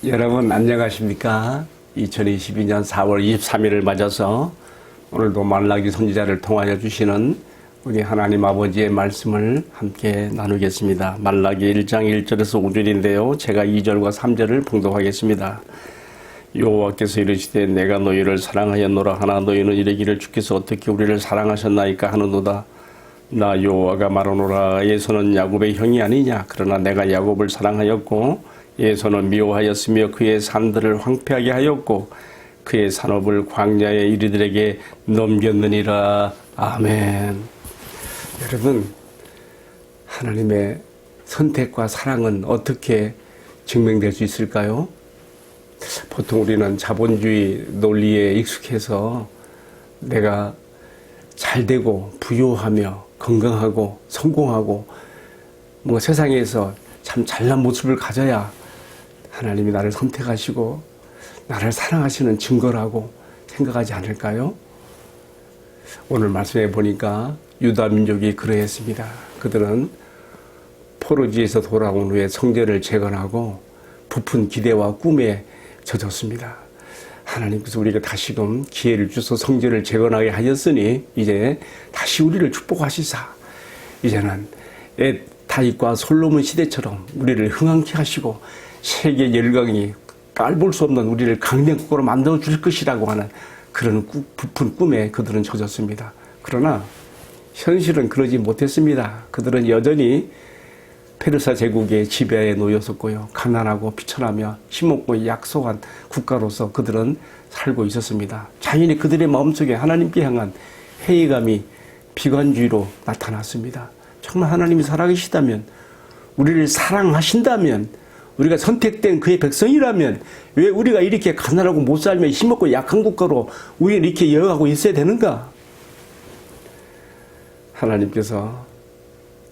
여러분 안녕하십니까? 2022년 4월 23일을 맞아서 오늘도 말라기 선지자를 통하여 주시는 우리 하나님 아버지의 말씀을 함께 나누겠습니다. 말라기 1장 1절에서 5절인데요. 제가 2절과 3절을 봉독하겠습니다. 여호와께서 이르시되 내가 너희를 사랑하였노라 하나 너희는 이르기를 주께서 어떻게 우리를 사랑하셨나이까 하는도다. 나 여호와가 말하노라 에서는 야곱의 형이 아니냐. 그러나 내가 야곱을 사랑하였고 에서는 미워하였으며 그의 산들을 황폐하게 하였고 그의 산업을 광야의 이리들에게 넘겼느니라. 아멘. 여러분, 하나님의 선택과 사랑은 어떻게 증명될 수 있을까요? 보통 우리는 자본주의 논리에 익숙해서 내가 잘되고 부유하며 건강하고 성공하고 뭔가 세상에서 참 잘난 모습을 가져야 하나님이 나를 선택하시고 나를 사랑하시는 증거라고 생각하지 않을까요? 오늘 말씀해 보니까 유다 민족이 그러했습니다. 그들은 포로지에서 돌아온 후에 성전을 재건하고 부푼 기대와 꿈에 젖었습니다. 하나님께서 우리가 다시금 기회를 주셔서 성전을 재건하게 하였으니 이제 다시 우리를 축복하시사 이제는 다윗과 솔로몬 시대처럼 우리를 흥왕케 하시고 세계 열강이 깔볼 수 없는 우리를 강대국으로 만들어 줄 것이라고 하는 그런 부푼 꿈에 그들은 젖었습니다. 그러나 현실은 그러지 못했습니다. 그들은 여전히 페르사 제국의 지배에 놓였었고요. 가난하고 비천하며 힘없고 약소한 국가로서 그들은 살고 있었습니다. 자연히 그들의 마음속에 하나님께 향한 회의감이 비관주의로 나타났습니다. 정말 하나님이 살아계시다면, 우리를 사랑하신다면, 우리가 선택된 그의 백성이라면 왜 우리가 이렇게 가난하고 못 살며 힘없고 약한 국가로 우리는 이렇게 여행하고 있어야 되는가? 하나님께서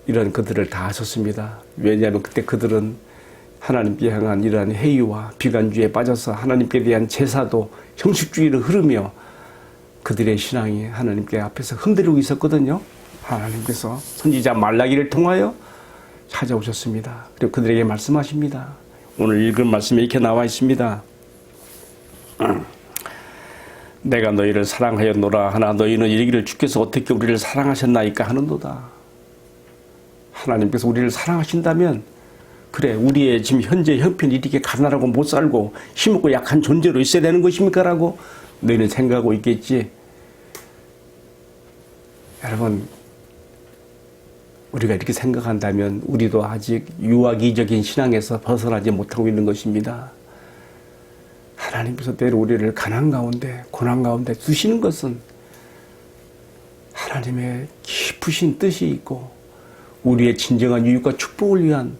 이런 그들을 다 하셨습니다. 왜냐하면 그때 그들은 하나님께 향한 이러한 회의와 비관주의에 빠져서 하나님께 대한 제사도 형식주의로 흐르며 그들의 신앙이 하나님께 앞에서 흔들리고 있었거든요. 하나님께서 선지자 말라기를 통하여 찾아오셨습니다. 그리고 그들에게 말씀하십니다. 오늘 읽은 말씀에 이렇게 나와 있습니다. 내가 너희를 사랑하였노라 하나 너희는 이르기를 주께서 어떻게 우리를 사랑하셨나이까 하는도다. 하나님께서 우리를 사랑하신다면 그래 우리의 지금 현재 형편이 이렇게 가난하고 못 살고 힘없고 약한 존재로 있어야 되는 것입니까? 라고 너희는 생각하고 있겠지. 여러분, 우리가 이렇게 생각한다면 우리도 아직 유아기적인 신앙에서 벗어나지 못하고 있는 것입니다. 하나님께서 때로 우리를 가난 가운데 고난 가운데 두시는 것은 하나님의 깊으신 뜻이 있고 우리의 진정한 유익과 축복을 위한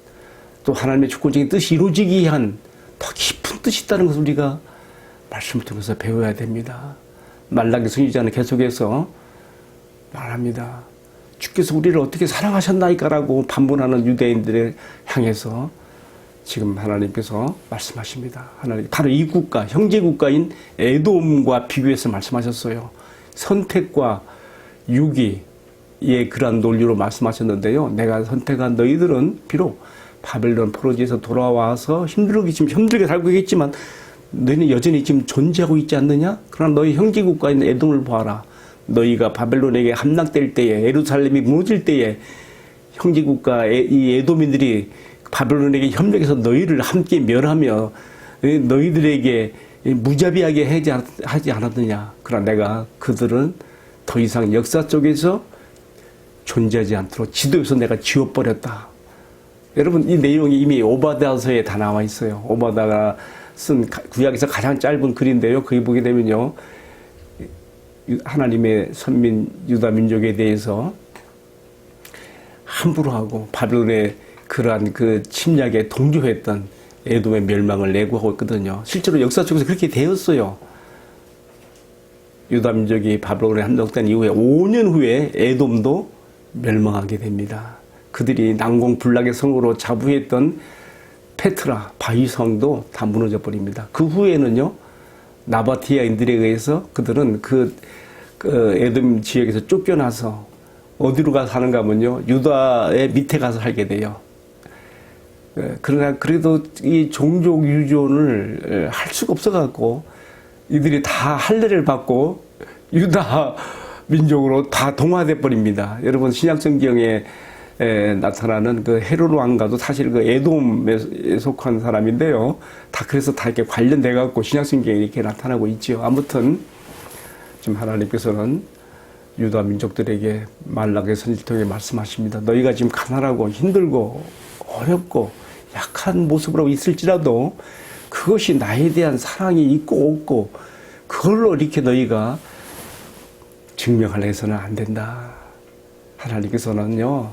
또 하나님의 주권적인 뜻이 이루어지기 위한 더 깊은 뜻이 있다는 것을 우리가 말씀을 통해서 배워야 됩니다. 말라기 선지자는 계속해서 말합니다. 주께서 우리를 어떻게 사랑하셨나이까라고 반문하는 유대인들을 향해서 지금 하나님께서 말씀하십니다. 하나님, 바로 이 국가, 형제 국가인 에돔과 비교해서 말씀하셨어요. 선택과 유기의 그러한 논리로 말씀하셨는데요. 내가 선택한 너희들은 비록 바벨론 포로지에서 돌아와서 힘들게 살고 있겠지만 너희는 여전히 지금 존재하고 있지 않느냐? 그러나 너희 형제 국가인 에돔을 보아라. 너희가 바벨론에게 함락될 때에 예루살렘이 무너질 때에 형제국가 이 에돔인들이 바벨론에게 협력해서 너희를 함께 멸하며 너희들에게 무자비하게 하지 않았느냐. 그러나 내가 그들은 더 이상 역사 속에서 존재하지 않도록 지도에서 내가 지워버렸다. 여러분, 이 내용이 이미 오바댜서에 다 나와 있어요. 오바댜가 쓴 구약에서 가장 짧은 글인데요. 거기 보게 되면요, 하나님의 선민 유다 민족에 대해서 함부로 하고 바벨론의 그러한 그 침략에 동조했던 에돔의 멸망을 내고하고 있거든요. 실제로 역사 속에서 그렇게 되었어요. 유다 민족이 바벨론에 함락된 이후에 5년 후에 에돔도 멸망하게 됩니다. 그들이 난공불락의 성으로 자부했던 페트라, 바위성도 다 무너져 버립니다. 그 후에는요, 나바티아인들에 의해서 그들은 그 에돔 지역에서 쫓겨나서 어디로 가서 사는가 하면요, 유다의 밑에 가서 살게 돼요. 그러나 그래도 이 종족 유존을 할 수가 없어갖고 이들이 다 할례를 받고 유다 민족으로 다 동화돼 버립니다. 여러분 신약성경에 나타나는 그 헤롯 왕가도 사실 그 에돔에 속한 사람인데요. 다 그래서 다 이렇게 관련돼 갖고 신약성경에 이렇게 나타나고 있죠. 아무튼 지금 하나님께서는 유다 민족들에게 말라기의 선지를 통해 말씀하십니다. 너희가 지금 가난하고 힘들고 어렵고 약한 모습으로 있을지라도 그것이 나에 대한 사랑이 있고 없고 그걸로 이렇게 너희가 증명하려 해서는 안 된다. 하나님께서는요,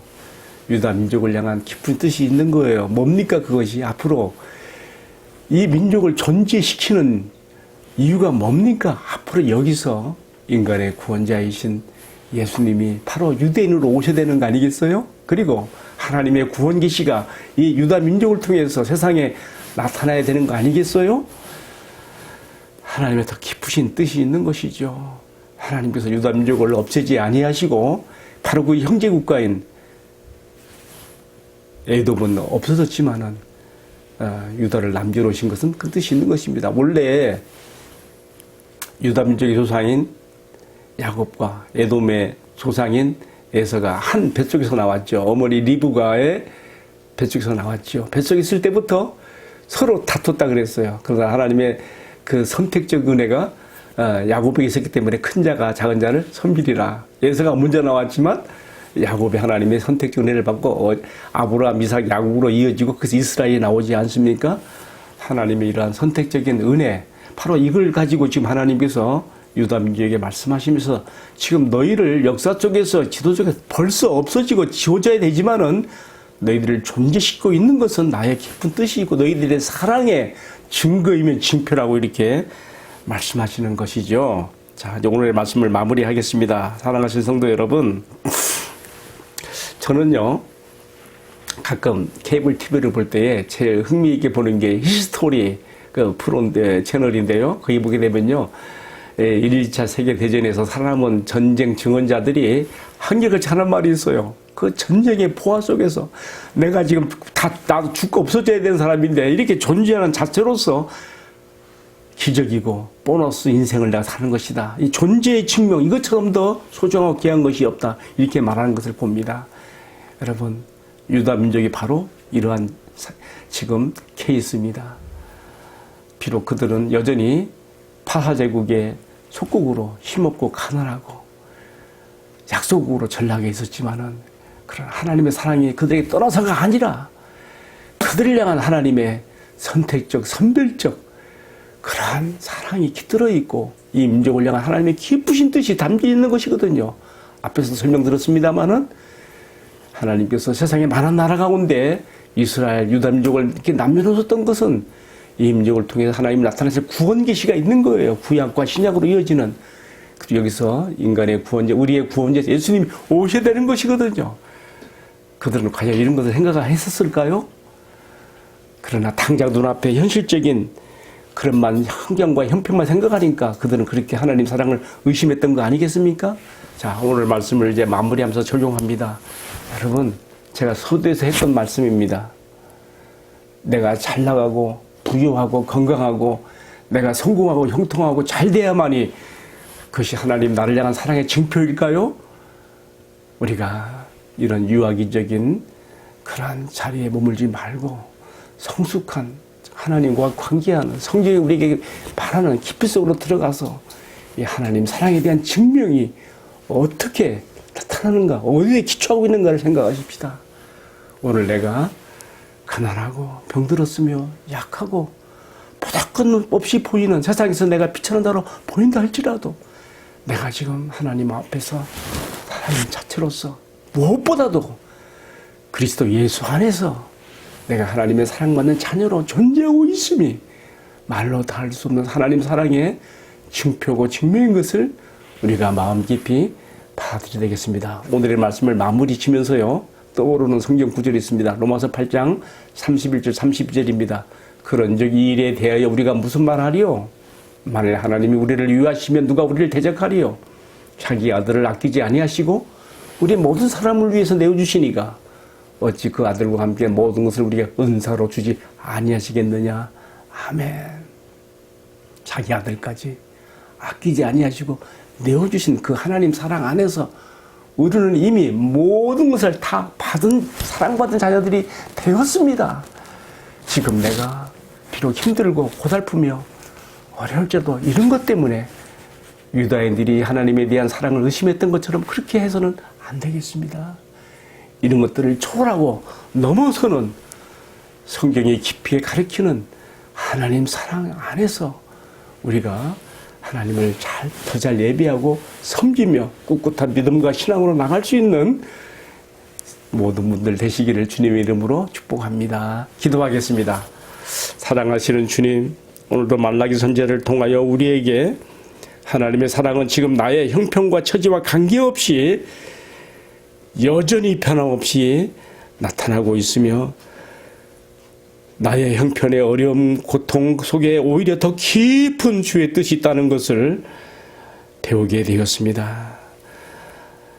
유다 민족을 향한 깊은 뜻이 있는 거예요. 뭡니까 그것이? 앞으로 이 민족을 존재시키는 이유가 뭡니까? 앞으로 여기서 인간의 구원자이신 예수님이 바로 유대인으로 오셔야 되는 거 아니겠어요? 그리고 하나님의 구원 계시가 이 유다 민족을 통해서 세상에 나타나야 되는 거 아니겠어요? 하나님의 더 깊으신 뜻이 있는 것이죠. 하나님께서 유다 민족을 없애지 아니하시고 바로 그 형제 국가인 에돔은 없어졌지만은 유다를 남겨놓으신 것은 그 뜻이 있는 것입니다. 원래 유다 민족의 조상인 야곱과 에돔의 조상인 에서가 한 뱃속에서 나왔죠. 어머니 리브가의 뱃속에서 나왔죠. 뱃속에 있을 때부터 서로 다퉜다 그랬어요. 그러나 하나님의 그 선택적 은혜가 야곱에게 있었기 때문에 큰 자가 작은 자를 섬기리라. 에서가 먼저 나왔지만 야곱의 하나님의 선택적 은혜를 받고 아브라함, 이삭, 야곱으로 이어지고 그래서 이스라엘이 나오지 않습니까? 하나님의 이러한 선택적인 은혜, 바로 이걸 가지고 지금 하나님께서 유다 민족에게 말씀하시면서 지금 너희를 역사 속에서 지도 속에서 벌써 없어지고 지워져야 되지만은 너희들을 존재시키고 있는 것은 나의 깊은 뜻이고 너희들의 사랑의 증거이면 징표라고 이렇게 말씀하시는 것이죠. 자, 이제 오늘의 말씀을 마무리하겠습니다. 사랑하신 성도 여러분, 저는요 가끔 케이블 TV를 볼 때에 제일 흥미있게 보는 게 히스토리 그 프로인데 채널인데요. 거기 보게 되면요 1, 2차 세계대전에서 살아남은 전쟁 증언자들이 한결같이 하는 말이 있어요. 그 전쟁의 포화 속에서 내가 지금 나도 죽고 없어져야 되는 사람인데 이렇게 존재하는 자체로서 기적이고 보너스 인생을 내가 사는 것이다. 이 존재의 증명, 이것처럼 더 소중하고 귀한 것이 없다. 이렇게 말하는 것을 봅니다. 여러분, 유다 민족이 바로 이러한 지금 케이스입니다. 비록 그들은 여전히 파하제국의 속국으로 힘없고 가난하고 약소국으로 전락해 있었지만은 그런 하나님의 사랑이 그들에게 떠나서가 아니라 그들을 향한 하나님의 선택적, 선별적 그러한 사랑이 깃들어 있고 이 민족을 향한 하나님의 깊으신 뜻이 담겨 있는 것이거든요. 앞에서 설명드렸습니다마는 하나님께서 세상의 많은 나라 가운데 이스라엘, 유다 민족을 이렇게 남겨놓으셨던 것은 이 민족을 통해서 하나님이 나타나실 구원 계시가 있는 거예요. 구약과 신약으로 이어지는. 그리고 여기서 인간의 구원자, 우리의 구원자 예수님이 오셔야 되는 것이거든요. 그들은 과연 이런 것을 생각했었을까요? 그러나 당장 눈앞에 현실적인 그런 환경과 형편만 생각하니까 그들은 그렇게 하나님 사랑을 의심했던 거 아니겠습니까? 자, 오늘 말씀을 이제 마무리하면서 적용합니다. 여러분, 제가 서두에서 했던 말씀입니다. 내가 잘 나가고 부유하고 건강하고 내가 성공하고 형통하고 잘 돼야만이 그것이 하나님 나를 향한 사랑의 증표일까요? 우리가 이런 유아기적인 그러한 자리에 머물지 말고 성숙한 하나님과 관계하는 성경이 우리에게 바라는 깊이 속으로 들어가서 이 하나님 사랑에 대한 증명이 어떻게 나타나는가, 어디에 기초하고 있는가를 생각하십시다. 오늘 내가 가난하고 병들었으며 약하고 보잘것없이 보이는 세상에서 내가 비천한 자로 보인다 할지라도 내가 지금 하나님 앞에서 하나님 자체로서 무엇보다도 그리스도 예수 안에서 내가 하나님의 사랑받는 자녀로 존재하고 있음이 말로 다 할 수 없는 하나님 사랑의 증표고 증명인 것을 우리가 마음 깊이 받아들여야 되겠습니다. 오늘의 말씀을 마무리 지면서요 떠오르는 성경 구절이 있습니다. 로마서 8장 31절 32절입니다. 그런즉 이 일에 대하여 우리가 무슨 말하리요? 만일 하나님이 우리를 위하시면 누가 우리를 대적하리요? 자기 아들을 아끼지 아니하시고 우리 모든 사람을 위해서 내어주시니가 어찌 그 아들과 함께 모든 것을 우리가 은사로 주지 아니하시겠느냐. 아멘. 자기 아들까지 아끼지 아니하시고 내어주신 그 하나님 사랑 안에서 우리는 이미 모든 것을 다 받은, 사랑받은 자녀들이 되었습니다. 지금 내가 비록 힘들고 고달프며 어려울지라도 이런 것 때문에 유다인들이 하나님에 대한 사랑을 의심했던 것처럼 그렇게 해서는 안 되겠습니다. 이런 것들을 초월하고 넘어서는 성경이 깊이 가르치는 하나님 사랑 안에서 우리가 하나님을 더 잘 예배하고 섬기며 꿋꿋한 믿음과 신앙으로 나갈 수 있는 모든 분들 되시기를 주님의 이름으로 축복합니다. 기도하겠습니다. 사랑하시는 주님, 오늘도 말라기 선지자를 통하여 우리에게 하나님의 사랑은 지금 나의 형편과 처지와 관계없이 여전히 변함없이 나타나고 있으며 나의 형편의 어려움, 고통 속에 오히려 더 깊은 주의 뜻이 있다는 것을 배우게 되었습니다.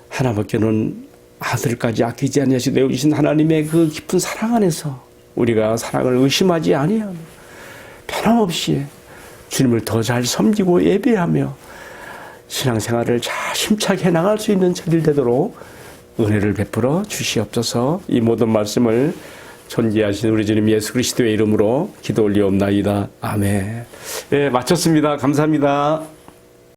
하나밖에는 아들까지 아끼지 아니하시고 내어주신 하나님의 그 깊은 사랑 안에서 우리가 사랑을 의심하지 아니하며 변함없이 주님을 더 잘 섬기고 예배하며 신앙생활을 잘 힘차게 나갈 수 있는 저들 되도록 은혜를 베풀어 주시옵소서. 이 모든 말씀을 존귀하신 우리 주님 예수 그리스도의 이름으로 기도 올리옵나이다. 아멘. 네, 마쳤습니다. 감사합니다.